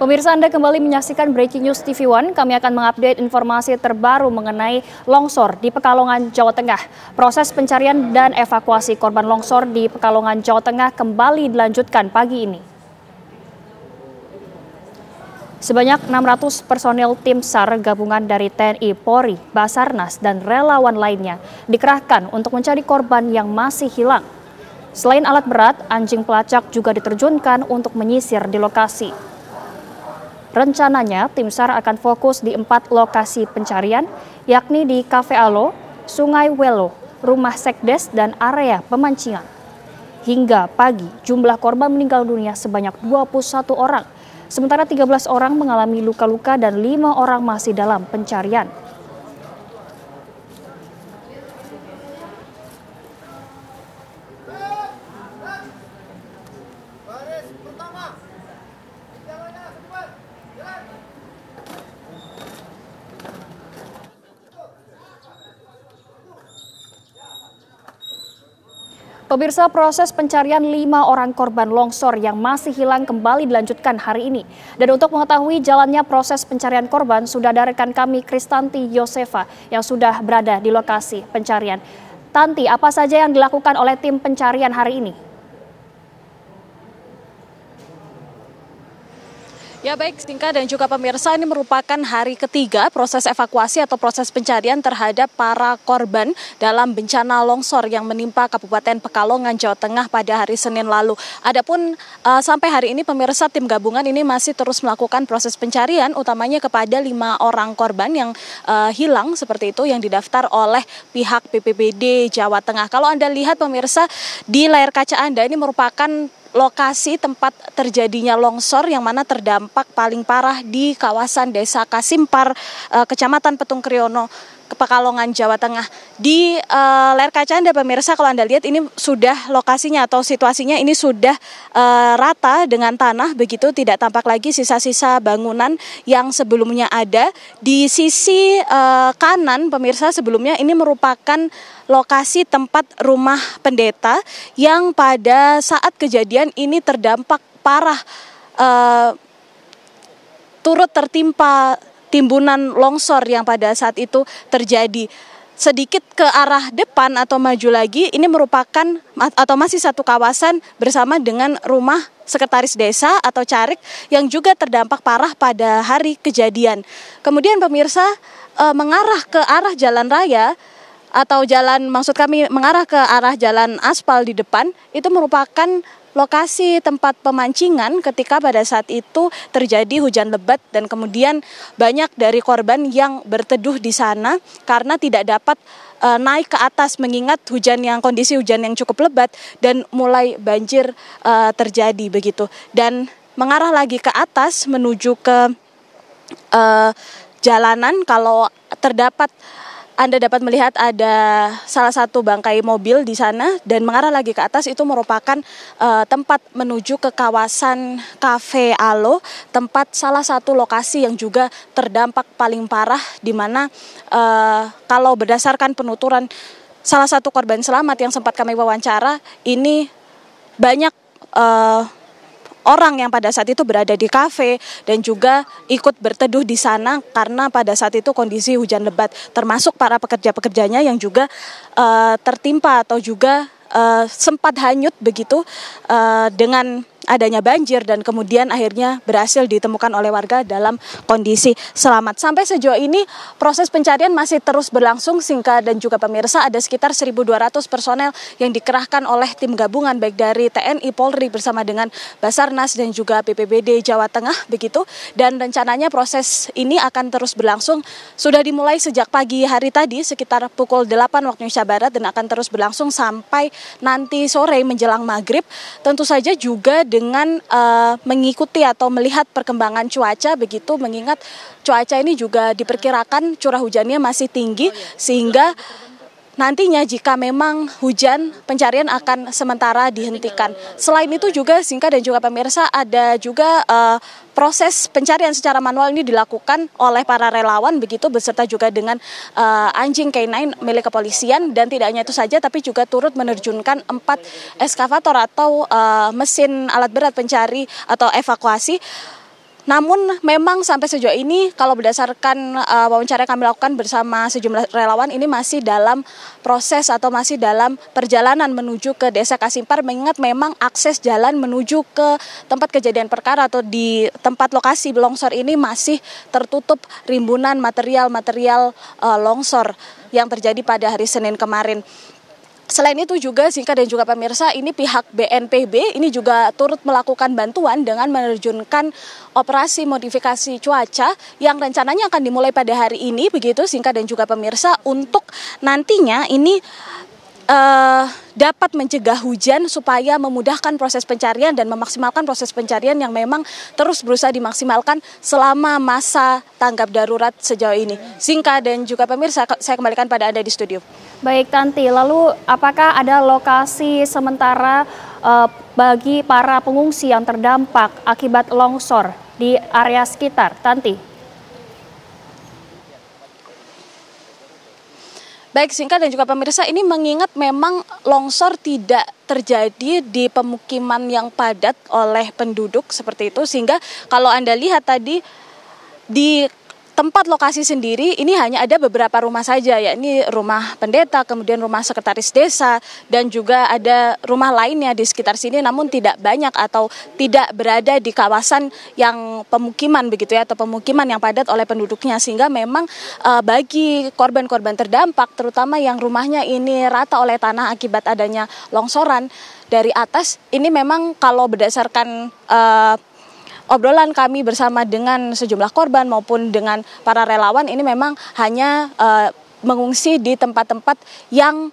Pemirsa, Anda kembali menyaksikan Breaking News TV One. Kami akan mengupdate informasi terbaru mengenai longsor di Pekalongan, Jawa Tengah. Proses pencarian dan evakuasi korban longsor di Pekalongan, Jawa Tengah kembali dilanjutkan pagi ini. Sebanyak 600 personel tim SAR gabungan dari TNI, Polri, Basarnas, dan relawan lainnya dikerahkan untuk mencari korban yang masih hilang. Selain alat berat, anjing pelacak juga diterjunkan untuk menyisir di lokasi. Rencananya, tim SAR akan fokus di 4 lokasi pencarian, yakni di Cafe Alo, Sungai Welo, Rumah Sekdes, dan area pemancingan. Hingga pagi, jumlah korban meninggal dunia sebanyak 21 orang, sementara 13 orang mengalami luka-luka dan 5 orang masih dalam pencarian. Pemirsa, proses pencarian 5 orang korban longsor yang masih hilang kembali dilanjutkan hari ini. Dan untuk mengetahui jalannya proses pencarian korban, sudah ada rekan kami Kristanti Yosefa yang sudah berada di lokasi pencarian. Tanti, apa saja yang dilakukan oleh tim pencarian hari ini? Ya baik, Stingka dan juga pemirsa, ini merupakan hari ketiga proses evakuasi atau proses pencarian terhadap para korban dalam bencana longsor yang menimpa Kabupaten Pekalongan, Jawa Tengah pada hari Senin lalu. Adapun sampai hari ini pemirsa, tim gabungan ini masih terus melakukan proses pencarian utamanya kepada 5 orang korban yang hilang seperti itu yang didaftar oleh pihak BPBD Jawa Tengah. Kalau Anda lihat pemirsa di layar kaca Anda, ini merupakan lokasi tempat terjadinya longsor yang mana terdampak paling parah di kawasan Desa Kasimpar, Kecamatan Petung Kriono, Pekalongan, Jawa Tengah. Di layar kaca Anda pemirsa, kalau Anda lihat ini sudah lokasinya atau situasinya ini sudah rata dengan tanah, begitu tidak tampak lagi sisa-sisa bangunan yang sebelumnya ada. Di sisi kanan pemirsa, sebelumnya ini merupakan lokasi tempat rumah pendeta yang pada saat kejadian ini terdampak parah, turut tertimpa timbunan longsor yang pada saat itu terjadi. Sedikit ke arah depan atau maju lagi, ini merupakan atau masih satu kawasan bersama dengan rumah sekretaris desa atau carik yang juga terdampak parah pada hari kejadian. Kemudian pemirsa, mengarah ke arah jalan raya atau mengarah ke arah jalan aspal di depan, itu merupakan lokasi tempat pemancingan ketika pada saat itu terjadi hujan lebat dan kemudian banyak dari korban yang berteduh di sana karena tidak dapat naik ke atas mengingat kondisi hujan yang cukup lebat dan mulai banjir terjadi begitu. Dan mengarah lagi ke atas menuju ke jalanan, kalau Anda dapat melihat ada salah satu bangkai mobil di sana dan mengarah lagi ke atas itu merupakan tempat menuju ke kawasan Cafe Alo, tempat salah satu lokasi yang juga terdampak paling parah di mana kalau berdasarkan penuturan salah satu korban selamat yang sempat kami wawancara, ini banyak orang yang pada saat itu berada di kafe dan juga ikut berteduh di sana karena pada saat itu kondisi hujan lebat, termasuk para pekerja-pekerjanya yang juga tertimpa atau juga sempat hanyut begitu dengan adanya banjir dan kemudian akhirnya berhasil ditemukan oleh warga dalam kondisi selamat. Sampai sejauh ini proses pencarian masih terus berlangsung, Singka dan juga pemirsa. Ada sekitar 1.200 personel yang dikerahkan oleh tim gabungan baik dari TNI, Polri bersama dengan Basarnas dan juga BPBD Jawa Tengah begitu. Dan rencananya proses ini akan terus berlangsung. Sudah dimulai sejak pagi hari tadi sekitar pukul 8 waktu Indonesia Barat dan akan terus berlangsung sampai nanti sore menjelang maghrib. Tentu saja juga dengan mengikuti atau melihat perkembangan cuaca begitu, mengingat cuaca ini juga diperkirakan curah hujannya masih tinggi sehingga nantinya jika memang hujan, pencarian akan sementara dihentikan. Selain itu juga Singka dan juga pemirsa, ada juga proses pencarian secara manual ini dilakukan oleh para relawan begitu beserta juga dengan anjing K9 milik kepolisian, dan tidak hanya itu saja tapi juga turut menerjunkan 4 eskavator atau mesin alat berat pencari atau evakuasi Namun memang sampai sejauh ini kalau berdasarkan wawancara yang kami lakukan bersama sejumlah relawan, ini masih dalam proses atau masih dalam perjalanan menuju ke Desa Kasimpar, mengingat memang akses jalan menuju ke tempat kejadian perkara atau di tempat lokasi longsor ini masih tertutup rimbunan material-material longsor yang terjadi pada hari Senin kemarin. Selain itu juga Sinka dan juga pemirsa, ini pihak BNPB ini juga turut melakukan bantuan dengan menerjunkan operasi modifikasi cuaca yang rencananya akan dimulai pada hari ini, begitu Sinka dan juga pemirsa, untuk nantinya ini dapat mencegah hujan supaya memudahkan proses pencarian dan memaksimalkan proses pencarian yang memang terus berusaha dimaksimalkan selama masa tanggap darurat sejauh ini. Sinka dan juga pemirsa, saya kembalikan pada Anda di studio. Baik Tanti, lalu apakah ada lokasi sementara bagi para pengungsi yang terdampak akibat longsor di area sekitar, Tanti? Baik Sinka dan juga pemirsa, ini mengingat memang longsor tidak terjadi di pemukiman yang padat oleh penduduk seperti itu, sehingga kalau Anda lihat tadi di tempat lokasi sendiri ini hanya ada beberapa rumah saja, yakni rumah pendeta, kemudian rumah sekretaris desa, dan juga ada rumah lainnya di sekitar sini, namun tidak banyak atau tidak berada di kawasan yang pemukiman begitu ya, atau pemukiman yang padat oleh penduduknya, sehingga memang bagi korban-korban terdampak, terutama yang rumahnya ini rata oleh tanah akibat adanya longsoran dari atas, ini memang kalau berdasarkan obrolan kami bersama dengan sejumlah korban maupun dengan para relawan, ini memang hanya mengungsi di tempat-tempat yang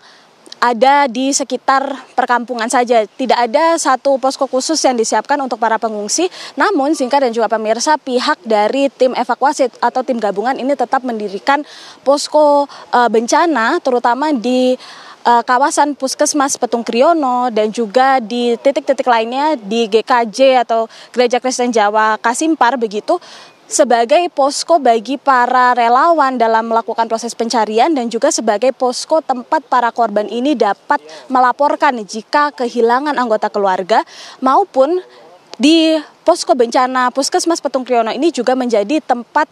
ada di sekitar perkampungan saja. Tidak ada satu posko khusus yang disiapkan untuk para pengungsi. Namun Sinka dan juga pemirsa, pihak dari tim evakuasi atau tim gabungan ini tetap mendirikan posko bencana, terutama di kawasan Puskesmas Petung Kriono dan juga di titik-titik lainnya di GKJ atau Gereja Kristen Jawa Kasimpar begitu, sebagai posko bagi para relawan dalam melakukan proses pencarian dan juga sebagai posko tempat para korban ini dapat melaporkan jika kehilangan anggota keluarga, maupun di posko bencana Puskesmas Petung Kriono ini juga menjadi tempat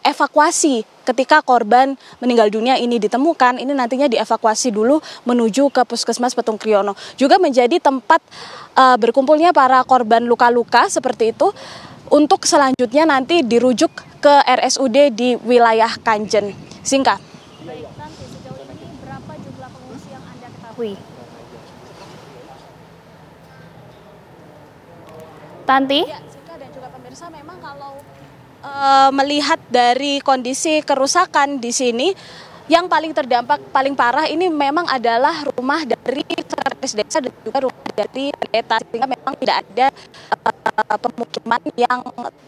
evakuasi ketika korban meninggal dunia ini ditemukan. Ini nantinya dievakuasi dulu menuju ke Puskesmas Petung Kriono. Juga menjadi tempat berkumpulnya para korban luka-luka seperti itu, untuk selanjutnya nanti dirujuk ke RSUD di wilayah Kanjen. Sinka. Baik, Tanti, sejauh ini berapa jumlah pengungsi yang Anda ketahui? Tanti? Ya, Sinka dan juga pemirsa, memang kalau melihat dari kondisi kerusakan di sini, yang paling terdampak paling parah ini memang adalah rumah dari sekretaris desa dan juga rumah dari pendeta, sehingga memang tidak ada pemukiman yang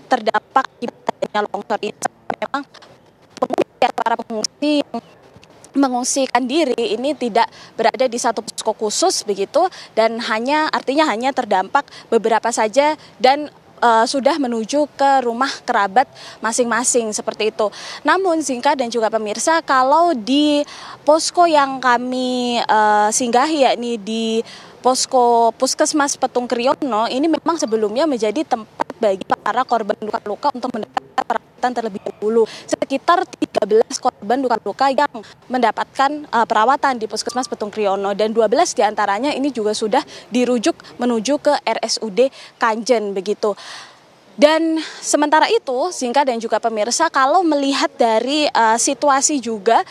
terdampak akibat adanya longsor ini. Memang para pengungsi yang mengungsikan diri ini tidak berada di satu posko khusus begitu, dan artinya hanya terdampak beberapa saja dan sudah menuju ke rumah kerabat masing-masing seperti itu. Namun Sinka dan juga pemirsa, kalau di posko yang kami singgahi, yakni di posko Puskesmas Petung Kriono, ini memang sebelumnya menjadi tempat bagi para korban luka-luka untuk mendapatkan perawatan terlebih dahulu. Sekitar 13 korban luka-luka yang mendapatkan perawatan di Puskesmas Petung Kriono, dan 12 diantaranya ini juga sudah dirujuk menuju ke RSUD Kanjen begitu. Dan sementara itu, Sinka dan juga pemirsa, kalau melihat dari situasi juga,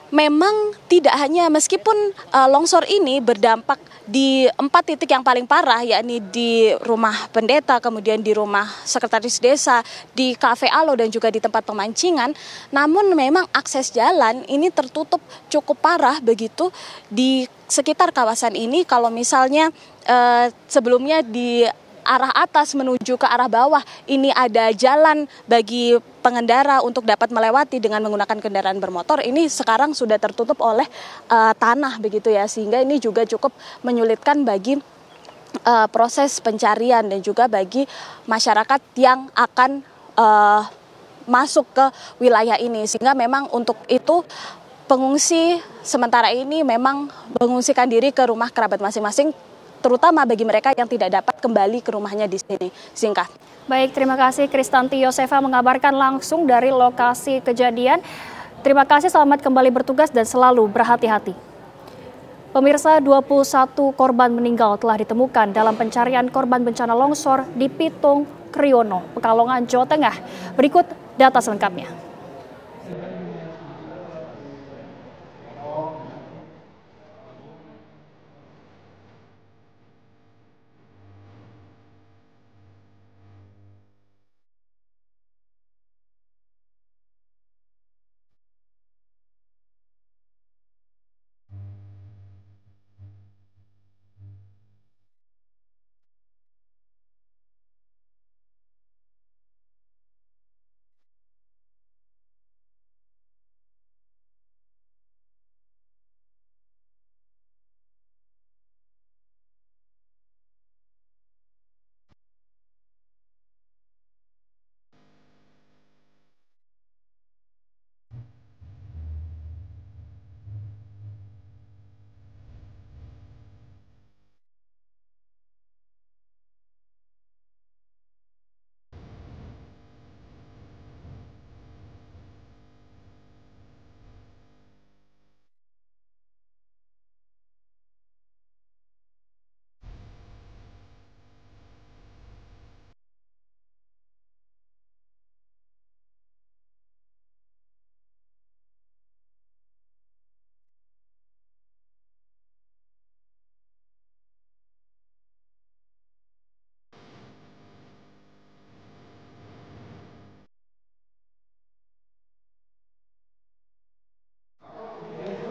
memang tidak hanya meskipun longsor ini berdampak di 4 titik yang paling parah, yakni di rumah pendeta, kemudian di rumah sekretaris desa, di Cafe Alo, dan juga di tempat pemancingan, namun memang akses jalan ini tertutup cukup parah begitu di sekitar kawasan ini. Kalau misalnya sebelumnya di arah atas menuju ke arah bawah ini ada jalan bagi pengendara untuk dapat melewati dengan menggunakan kendaraan bermotor, ini sekarang sudah tertutup oleh tanah begitu ya, sehingga ini juga cukup menyulitkan bagi proses pencarian dan juga bagi masyarakat yang akan masuk ke wilayah ini, sehingga memang untuk itu pengungsi sementara ini memang mengungsikan diri ke rumah kerabat masing-masing terutama bagi mereka yang tidak dapat kembali ke rumahnya di sini. Singkat. Baik, terima kasih Kristanti Yosefa mengabarkan langsung dari lokasi kejadian. Terima kasih, selamat kembali bertugas dan selalu berhati-hati. Pemirsa, 21 korban meninggal telah ditemukan dalam pencarian korban bencana longsor di Pitung, Kriono, Pekalongan, Jawa Tengah. Berikut data selengkapnya.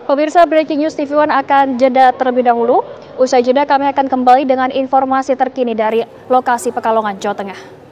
Pemirsa, Breaking News TV One akan jeda terlebih dahulu. Usai jeda kami akan kembali dengan informasi terkini dari lokasi Pekalongan, Jawa Tengah.